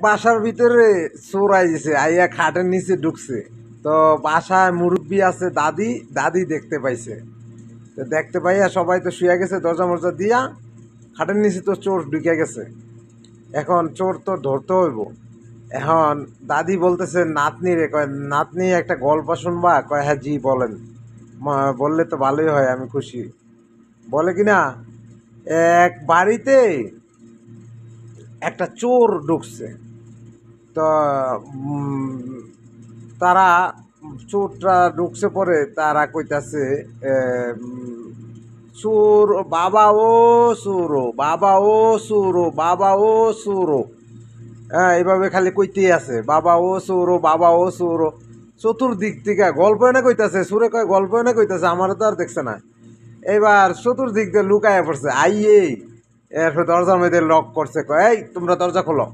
বাসার ভিতরে চোর আইছে, আইয়া খাটের নিচে ঢুকছে। তো বাসায় মুরব্বি আছে, দাদি দাদি দেখতে পাইছে। তো দেখতে পাইয়া সবাই তো শুয়ে গেছে, দরজা মরজা দিয়া খাটের নিচে তো চোর ঢুকে গেছে। এখন চোর তো ধরতে হইব। এখন দাদি বলতেছে নাতনি রে, কয় নাতনি একটা গল্প শুনবা? কয় হ্যাঁ জি বলেন। বললে তো ভালোই হয়, আমি খুশি। বলে কিনা, এক বাড়িতে একটা চোর ঢুকছে। তো তারা চোরটা ঢুকছে, পরে তারা কইতাছে চোর বাবা ও চোরো, বাবা ও চোরো, বাবা ও চোরো। হ্যাঁ, এইভাবে খালি কইতেই আছে বাবা ও চোরো, বাবা ও চোরো। চতুর্দিক থেকে গল্প না কইতাছে, সুরে কয় গল্প না কইতাছে, আমারও তো আর দেখছে না। এবার চতুর্দিক দিয়ে লুকায় পড়ছে আইয়ে। এরপর দরজার মধ্যে লক করছে, কয় এই তোমরা দরজা খোলো।